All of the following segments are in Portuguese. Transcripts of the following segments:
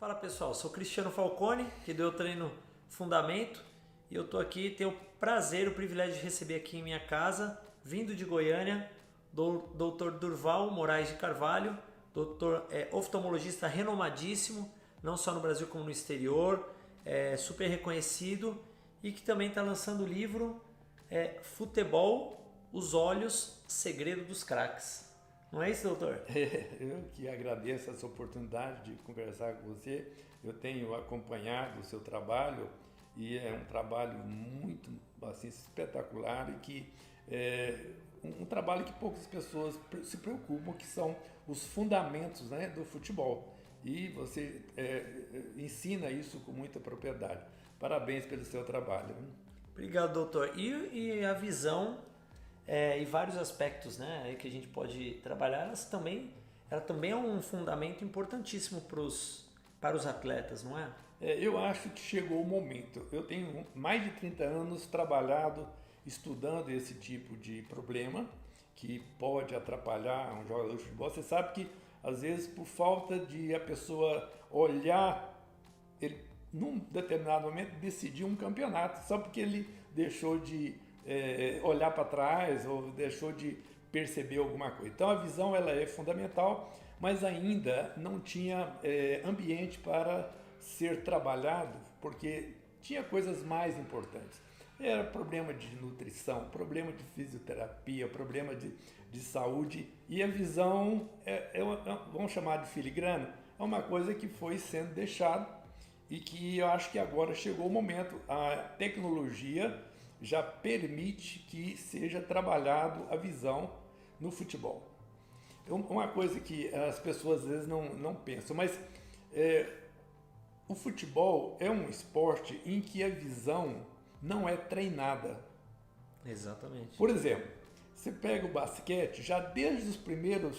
Fala pessoal, sou Cristiano Falcone, que deu treino Fundamento, e eu tô aqui, tenho o prazer, o privilégio de receber aqui em minha casa, vindo de Goiânia, Dr. Durval Moraes de Carvalho, oftalmologista renomadíssimo, não só no Brasil como no exterior, super reconhecido, e que também está lançando o livro Futebol, os Olhos, Segredo dos Craques. Não é isso, doutor? Eu que agradeço essa oportunidade de conversar com você. Eu tenho acompanhado o seu trabalho e é um trabalho muito assim, espetacular e que é um trabalho que poucas pessoas se preocupam, que são os fundamentos, né, do futebol. E você ensina isso com muita propriedade. Parabéns pelo seu trabalho. Obrigado, doutor. E a visão e vários aspectos, né, que a gente pode trabalhar, ela também é um fundamento importantíssimo para os atletas, não é? Eu acho que chegou o momento. Eu tenho mais de 30 anos trabalhado, estudando esse tipo de problema que pode atrapalhar um jogador de futebol. Você sabe que, às vezes, por falta de a pessoa olhar, ele, num determinado momento, decidir um campeonato, só porque ele deixou de olhar para trás ou deixou de perceber alguma coisa. Então a visão ela é fundamental, mas ainda não tinha ambiente para ser trabalhado, porque tinha coisas mais importantes. Era problema de nutrição, problema de fisioterapia, problema de saúde, e a visão, vamos chamar de filigrana, é uma coisa que foi sendo deixada e que eu acho que agora chegou o momento. A tecnologia já permite que seja trabalhado a visão no futebol. Uma coisa que as pessoas às vezes não pensam, mas o futebol é um esporte em que a visão não é treinada. Exatamente. Por exemplo, você pega o basquete, já desde os primeiros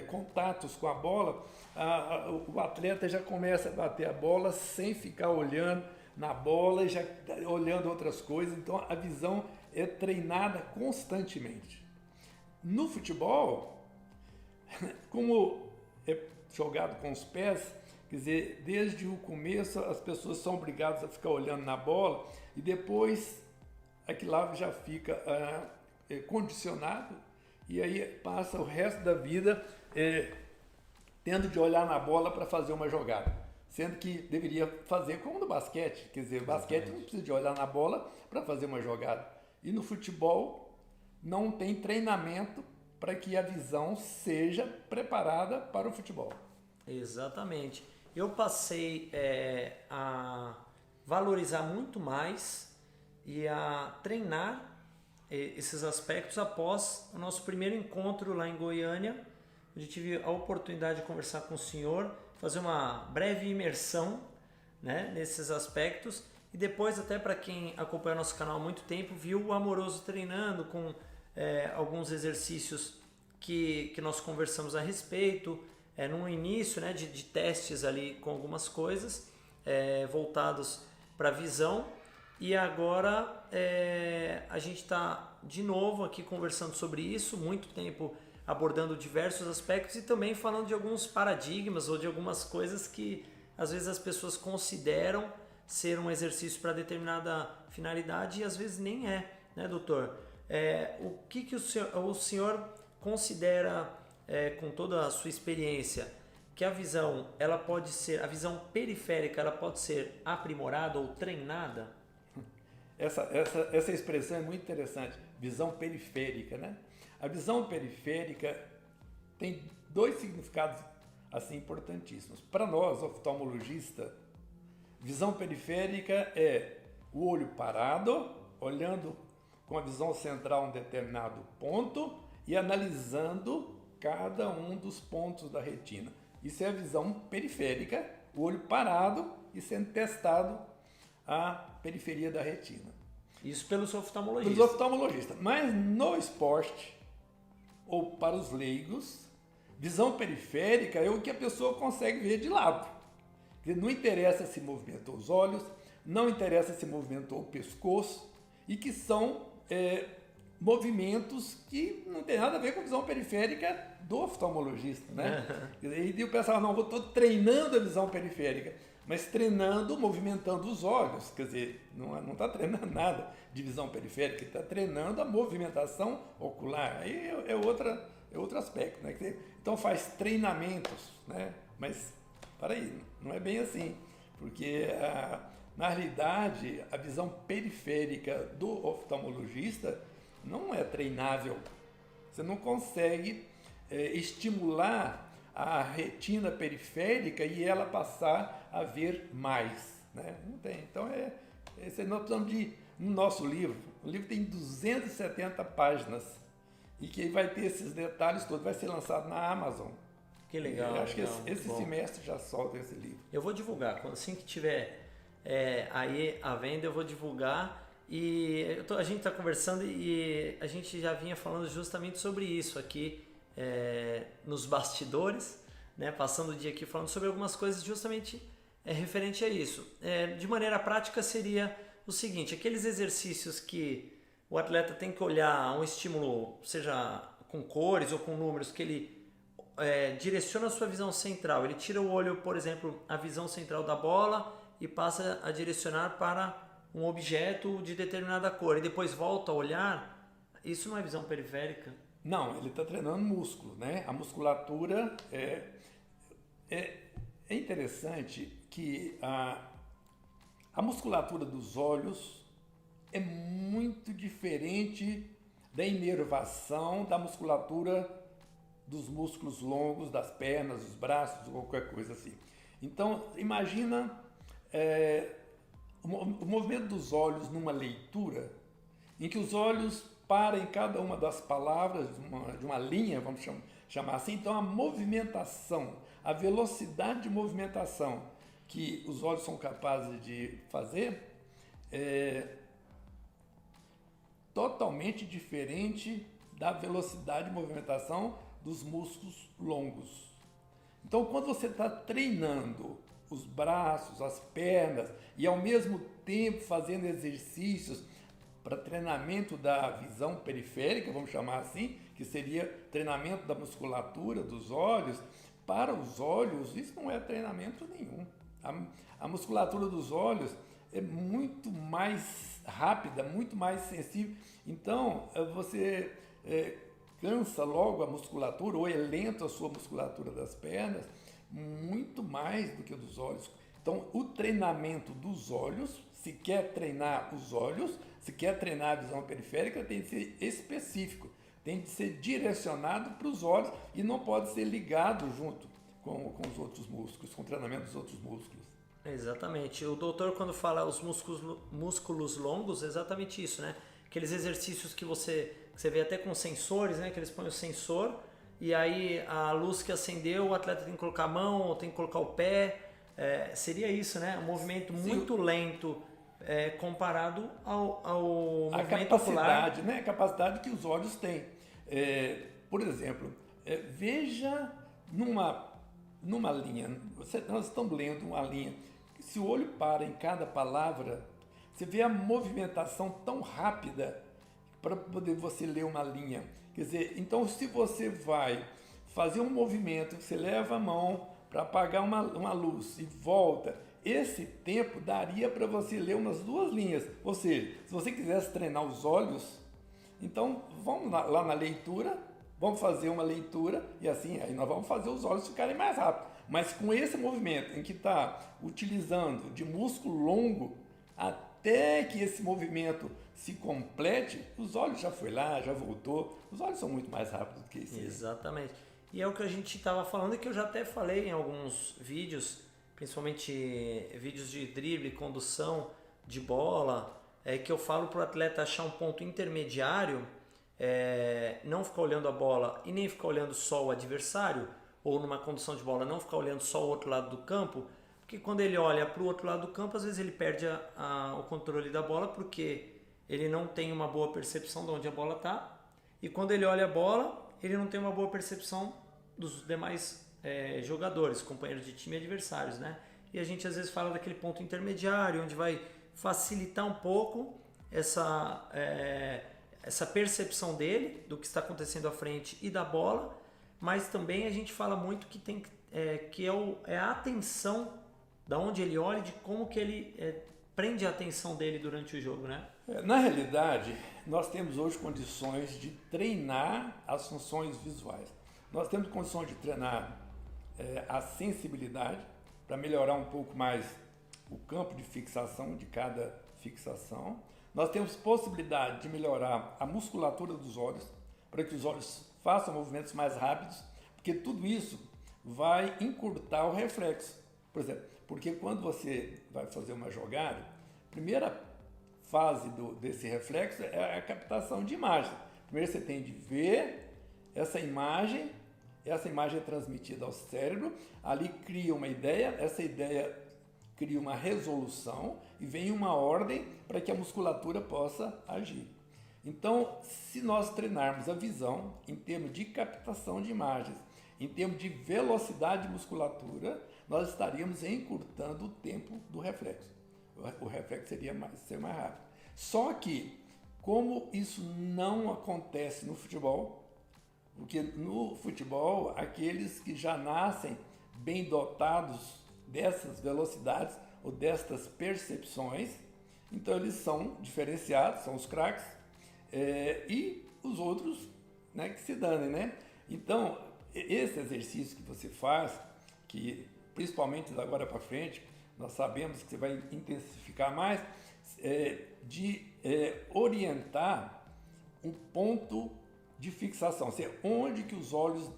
contatos com a bola, o atleta já começa a bater a bola sem ficar olhando na bola e já olhando outras coisas. Então a visão é treinada constantemente. No futebol, como é jogado com os pés, quer dizer, desde o começo as pessoas são obrigadas a ficar olhando na bola e depois aquilo lá já fica condicionado e aí passa o resto da vida tendo de olhar na bola para fazer uma jogada. Sendo que deveria fazer como no basquete, quer dizer, o basquete não precisa de olhar na bola para fazer uma jogada. E no futebol não tem treinamento para que a visão seja preparada para o futebol. Exatamente. Eu passei a valorizar muito mais e a treinar esses aspectos após o nosso primeiro encontro lá em Goiânia, onde tive a oportunidade de conversar com o senhor, fazer uma breve imersão, né, nesses aspectos, e depois, até para quem acompanha nosso canal há muito tempo, viu o Amoroso treinando com alguns exercícios que nós conversamos a respeito, no início, né, de testes ali com algumas coisas voltados para a visão, e agora a gente está de novo aqui conversando sobre isso, muito tempo abordando diversos aspectos e também falando de alguns paradigmas ou de algumas coisas que às vezes as pessoas consideram ser um exercício para determinada finalidade e às vezes nem é, né, doutor? O que o senhor considera, com toda a sua experiência, que a visão, ela pode ser, a visão periférica, ela pode ser aprimorada ou treinada? Essa expressão é muito interessante, visão periférica, né? A visão periférica tem dois significados assim importantíssimos. Para nós, oftalmologistas, visão periférica é o olho parado, olhando com a visão central um determinado ponto e analisando cada um dos pontos da retina. Isso é a visão periférica, o olho parado e sendo testado a periferia da retina. Isso pelos oftalmologistas. Pelos oftalmologistas. Mas no esporte, ou para os leigos, visão periférica é o que a pessoa consegue ver de lado. Não interessa se movimentou os olhos, não interessa se movimentou o pescoço, e que são movimentos que não tem nada a ver com a visão periférica do oftalmologista, né? E o pessoal, não, estou treinando a visão periférica, mas treinando, movimentando os olhos, quer dizer, não está treinando nada de visão periférica, está treinando a movimentação ocular, aí é outro aspecto, né? Então faz treinamentos, né? Mas, para aí, não é bem assim, porque na realidade a visão periférica do oftalmologista não é treinável. Você não consegue estimular a retina periférica e ela passar a ver mais, né? Não tem. Então, nós precisamos no nosso livro, o livro tem 270 páginas e que vai ter esses detalhes todos, vai ser lançado na Amazon. Que legal. Eu acho que legal, esse semestre já solta esse livro. Eu vou divulgar, assim que tiver aí à venda, eu vou divulgar. E a gente está conversando e a gente já vinha falando justamente sobre isso aqui nos bastidores, né? Passando o dia aqui falando sobre algumas coisas justamente referente a isso. De maneira prática seria o seguinte, aqueles exercícios que o atleta tem que olhar um estímulo, seja com cores ou com números, que ele direciona a sua visão central. Ele tira o olho, por exemplo, a visão central da bola e passa a direcionar para um objeto de determinada cor e depois volta a olhar. Isso não é visão periférica? Não, ele está treinando músculo, né? A musculatura é interessante que a musculatura dos olhos é muito diferente da inervação da musculatura dos músculos longos, das pernas, dos braços, ou qualquer coisa assim. Então, imagina o movimento dos olhos numa leitura, em que os olhos param em cada uma das palavras de uma linha, vamos chamar assim. Então, a movimentação, a velocidade de movimentação que os olhos são capazes de fazer é totalmente diferente da velocidade de movimentação dos músculos longos. Então, quando você está treinando os braços, as pernas e ao mesmo tempo fazendo exercícios para treinamento da visão periférica, vamos chamar assim, que seria treinamento da musculatura dos olhos, para os olhos isso não é treinamento nenhum. A musculatura dos olhos é muito mais rápida, muito mais sensível. Então, você cansa logo a musculatura ou é lento a sua musculatura das pernas, muito mais do que a dos olhos. Então, o treinamento dos olhos, se quer treinar os olhos, se quer treinar a visão periférica, tem de ser específico, tem de ser direcionado para os olhos e não pode ser ligado junto com os outros músculos, com o treinamento dos outros músculos. Exatamente. O doutor, quando fala os músculos longos, é exatamente isso, né? Aqueles exercícios que você vê até com sensores, né? Que eles põem o sensor e aí a luz que acendeu, o atleta tem que colocar a mão ou tem que colocar o pé. Seria isso, né? Um movimento muito lento comparado ao movimento capacidade, ocular. Né? A capacidade que os olhos têm. Por exemplo, veja numa linha, nós estamos lendo uma linha, se o olho para em cada palavra, você vê a movimentação tão rápida para poder você ler uma linha. Quer dizer, então se você vai fazer um movimento, você leva a mão para apagar uma luz e volta, esse tempo daria para você ler umas 2 linhas. Ou seja, se você quisesse treinar os olhos, então vamos lá na leitura, vamos fazer uma leitura e assim, aí nós vamos fazer os olhos ficarem mais rápidos. Mas com esse movimento em que está utilizando de músculo longo, até que esse movimento se complete, os olhos já foi lá, já voltou. Os olhos são muito mais rápidos do que isso. Exatamente. E é o que a gente estava falando e que eu já até falei em alguns vídeos, principalmente vídeos de drible, condução de bola, que eu falo para o atleta achar um ponto intermediário, não ficar olhando a bola e nem ficar olhando só o adversário, ou numa condução de bola não ficar olhando só o outro lado do campo, porque quando ele olha para o outro lado do campo, às vezes ele perde o controle da bola porque ele não tem uma boa percepção de onde a bola está, e quando ele olha a bola, ele não tem uma boa percepção dos demais jogadores, companheiros de time e adversários, né? E a gente às vezes fala daquele ponto intermediário, onde vai facilitar um pouco essa percepção dele do que está acontecendo à frente e da bola, mas também a gente fala muito que tem é a atenção, da onde ele olha, de como que ele prende a atenção dele durante o jogo, né? Na realidade, nós temos hoje condições de treinar as funções visuais. Nós temos condições de treinar a sensibilidade para melhorar um pouco mais o campo de fixação de cada fixação. Nós temos possibilidade de melhorar a musculatura dos olhos, para que os olhos façam movimentos mais rápidos, porque tudo isso vai encurtar o reflexo. Por exemplo, porque quando você vai fazer uma jogada, a primeira fase desse reflexo é a captação de imagem. Primeiro você tem de ver essa imagem é transmitida ao cérebro, ali cria uma ideia, essa ideia cria uma resolução e vem uma ordem para que a musculatura possa agir. Então, se nós treinarmos a visão em termos de captação de imagens, em termos de velocidade de musculatura, nós estaríamos encurtando o tempo do reflexo. O reflexo seria mais rápido. Só que, como isso não acontece no futebol, porque no futebol, aqueles que já nascem bem dotados dessas velocidades ou destas percepções, então eles são diferenciados, são os craques, e os outros, né, que se danem, né? Então, esse exercício que você faz, que principalmente da agora para frente, nós sabemos que você vai intensificar mais, de orientar um ponto de fixação, ou seja, onde os olhos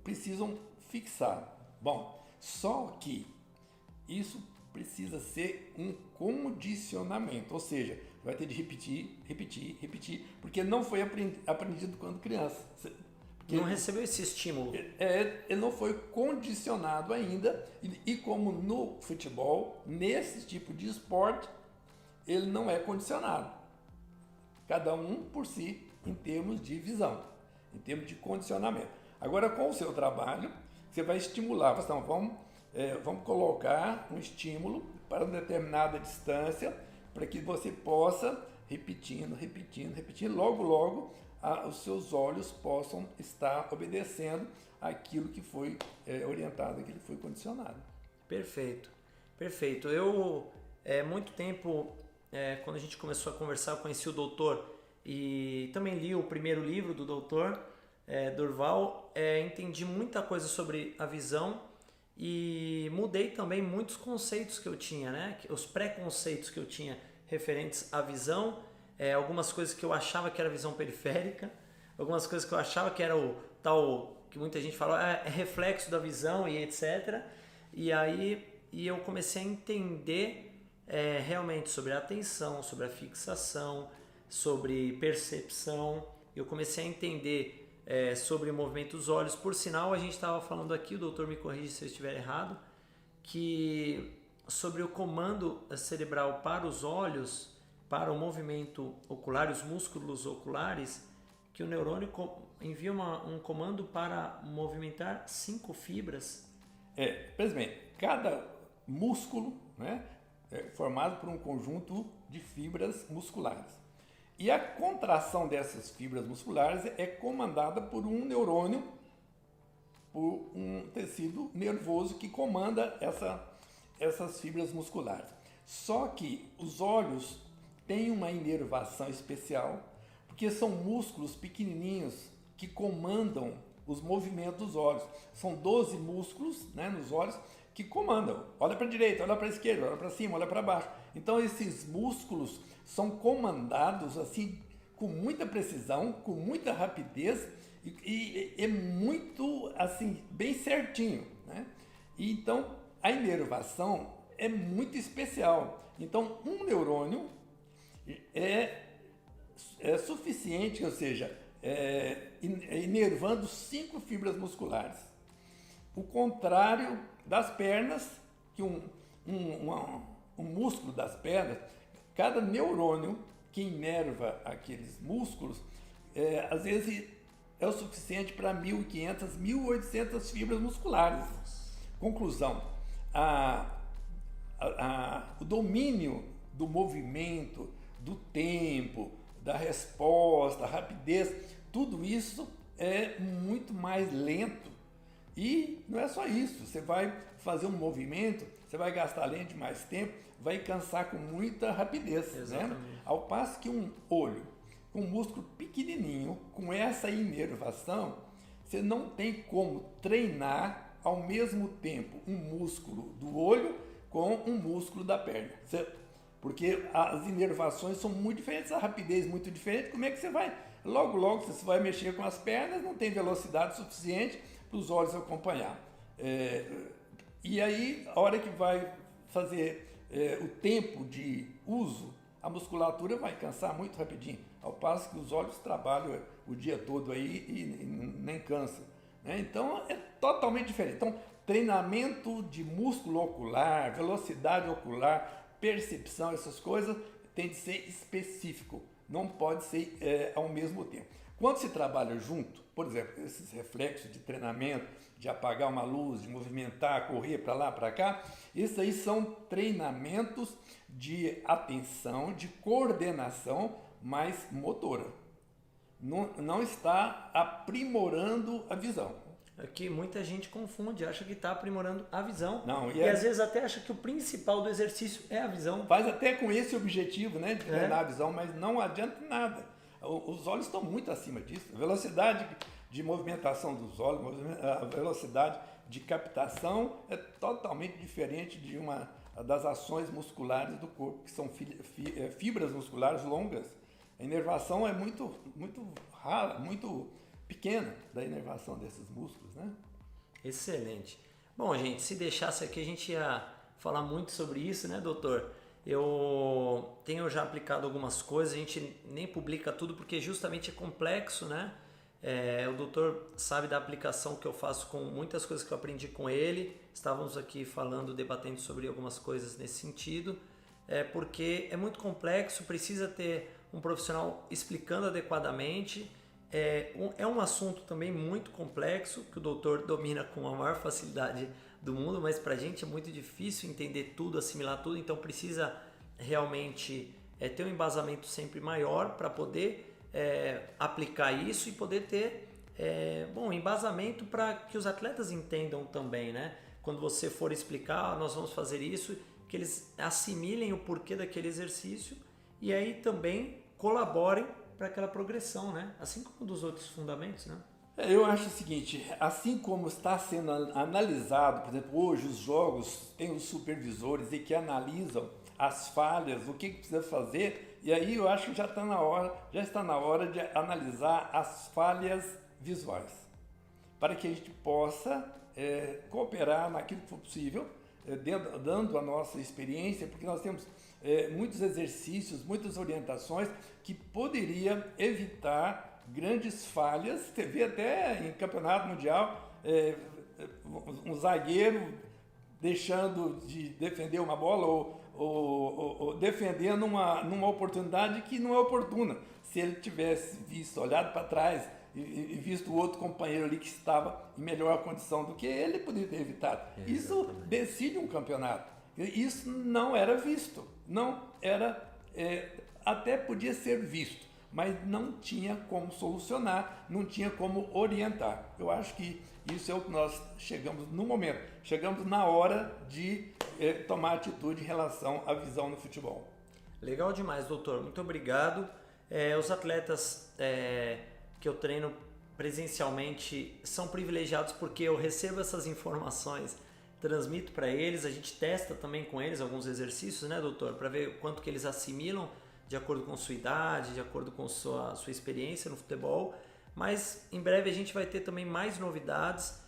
precisam fixar. Bom, só que isso precisa ser um condicionamento, ou seja, vai ter de repetir, porque não foi aprendido quando criança. Porque não recebeu esse estímulo. Ele não foi condicionado ainda, e como no futebol, nesse tipo de esporte, ele não é condicionado. Cada um por si, em termos de visão, em termos de condicionamento. Agora, com o seu trabalho, você vai estimular. Então, vamos colocar um estímulo para uma determinada distância, para que você possa, repetindo, logo, os seus olhos possam estar obedecendo aquilo que foi orientado, aquilo que foi condicionado. Perfeito. Eu, muito tempo, quando a gente começou a conversar, eu conheci o doutor e também li o primeiro livro do doutor Durval, entendi muita coisa sobre a visão e mudei também muitos conceitos que eu tinha, né? Os preconceitos que eu tinha referentes à visão, algumas coisas que eu achava que era visão periférica, algumas coisas que eu achava que era o tal, que muita gente fala, é reflexo da visão e etc. E aí eu comecei a entender realmente sobre a atenção, sobre a fixação, sobre percepção. Eu comecei a entender sobre o movimento dos olhos. Por sinal, a gente estava falando aqui, o doutor me corrige se eu estiver errado, que sobre o comando cerebral para os olhos, para o movimento ocular, os músculos oculares, que o neurônio envia um comando para movimentar 5 fibras. Pois bem, cada músculo, né, é formado por um conjunto de fibras musculares. E a contração dessas fibras musculares é comandada por um neurônio, por um tecido nervoso que comanda essas fibras musculares. Só que os olhos têm uma inervação especial, porque são músculos pequenininhos que comandam os movimentos dos olhos. São 12 músculos, né, nos olhos que comandam. Olha para a direita, olha para a esquerda, olha para cima, olha para baixo. Então esses músculos são comandados assim com muita precisão, com muita rapidez e é muito assim bem certinho, né? E então a inervação é muito especial. Então um neurônio é suficiente, ou seja, inervando 5 fibras musculares. O contrário das pernas, que um músculo das pernas, cada neurônio que inerva aqueles músculos, às vezes é o suficiente para 1.500, 1.800 fibras musculares. Conclusão, o domínio do movimento, do tempo, da resposta, rapidez, tudo isso é muito mais lento. E não é só isso, você vai fazer um movimento, você vai gastar além de mais tempo, vai cansar com muita rapidez. Exatamente. Né? Ao passo que um olho com um músculo pequenininho, com essa inervação, você não tem como treinar ao mesmo tempo um músculo do olho com um músculo da perna. Porque as inervações são muito diferentes, a rapidez muito diferente. Como é que você vai? Logo, você vai mexer com as pernas, não tem velocidade suficiente para os olhos acompanhar. E aí, a hora que vai fazer o tempo de uso, a musculatura vai cansar muito rapidinho, ao passo que os olhos trabalham o dia todo aí e nem cansa. Né? Então, é totalmente diferente. Então, treinamento de músculo ocular, velocidade ocular, percepção, essas coisas, tem de ser específico, não pode ser ao mesmo tempo. Quando se trabalha junto, por exemplo, esses reflexos de treinamento, de apagar uma luz, de movimentar, correr para lá, para cá, isso aí são treinamentos de atenção, de coordenação, mais motora. Não está aprimorando a visão. Aqui muita gente confunde, acha que está aprimorando a visão. Não, e às vezes até acha que o principal do exercício é a visão. Faz até com esse objetivo, né, de treinar a visão, mas não adianta nada. Os olhos estão muito acima disso. A velocidade de movimentação dos olhos, a velocidade de captação é totalmente diferente de uma das ações musculares do corpo, que são fibras musculares longas. A inervação é muito rara, muito pequena da inervação desses músculos, né? Excelente. Bom, gente, se deixasse aqui a gente ia falar muito sobre isso, né, doutor? Eu tenho já aplicado algumas coisas, a gente nem publica tudo porque justamente é complexo, né? O doutor sabe da aplicação que eu faço com muitas coisas que eu aprendi com ele. Estávamos aqui falando, debatendo sobre algumas coisas nesse sentido, porque é muito complexo, precisa ter um profissional explicando adequadamente. É um assunto também muito complexo, que o doutor domina com a maior facilidade do mundo, mas para a gente é muito difícil entender tudo, assimilar tudo, então precisa realmente ter um embasamento sempre maior para poder aplicar isso e poder ter embasamento para que os atletas entendam também, né? Quando você for explicar, nós vamos fazer isso, que eles assimilem o porquê daquele exercício e aí também colaborem para aquela progressão, né? Assim como dos outros fundamentos, né? Eu acho o seguinte, assim como está sendo analisado, por exemplo, hoje os jogos têm os supervisores e que analisam as falhas, o que precisa fazer, e aí eu acho que já está na hora de analisar as falhas visuais, para que a gente possa cooperar naquilo que for possível, dando a nossa experiência, porque nós temos muitos exercícios, muitas orientações que poderia evitar grandes falhas. Você vê até em campeonato mundial um zagueiro deixando de defender uma bola ou defendendo numa oportunidade que não é oportuna. Se ele tivesse olhado para trás e visto o outro companheiro ali que estava em melhor condição do que ele, poderia ter evitado. Exatamente. Isso decide um campeonato. Isso não era visto. Não era, até podia ser visto, mas não tinha como solucionar, não tinha como orientar. Eu acho que isso é o que nós chegamos no momento. Chegamos na hora de tomar atitude em relação à visão no futebol. Legal demais, doutor. Muito obrigado. Os atletas que eu treino presencialmente são privilegiados porque eu recebo essas informações, transmito para eles, a gente testa também com eles alguns exercícios, né, doutor? Para ver o quanto que eles assimilam de acordo com sua idade, de acordo com sua experiência no futebol. Mas em breve a gente vai ter também mais novidades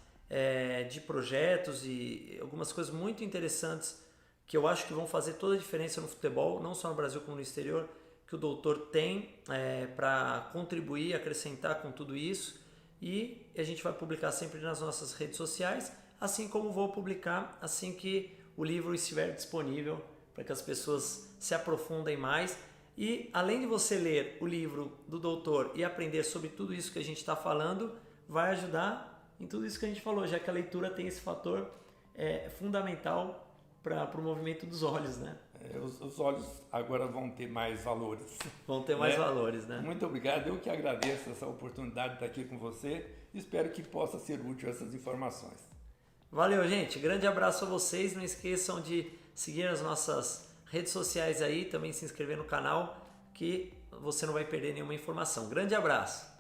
de projetos e algumas coisas muito interessantes que eu acho que vão fazer toda a diferença no futebol, não só no Brasil como no exterior, que o doutor tem para contribuir, acrescentar com tudo isso. E a gente vai publicar sempre nas nossas redes sociais, assim como vou publicar assim que o livro estiver disponível, para que as pessoas se aprofundem mais. E além de você ler o livro do doutor e aprender sobre tudo isso que a gente está falando, vai ajudar em tudo isso que a gente falou, já que a leitura tem esse fator fundamental para o movimento dos olhos, né? Os olhos agora vão ter mais valores. Vão ter mais valores, né? Muito obrigado, eu que agradeço essa oportunidade de estar aqui com você. Espero que possa ser útil essas informações. Valeu, gente. Grande abraço a vocês. Não esqueçam de seguir as nossas redes sociais aí, também se inscrever no canal, que você não vai perder nenhuma informação. Grande abraço.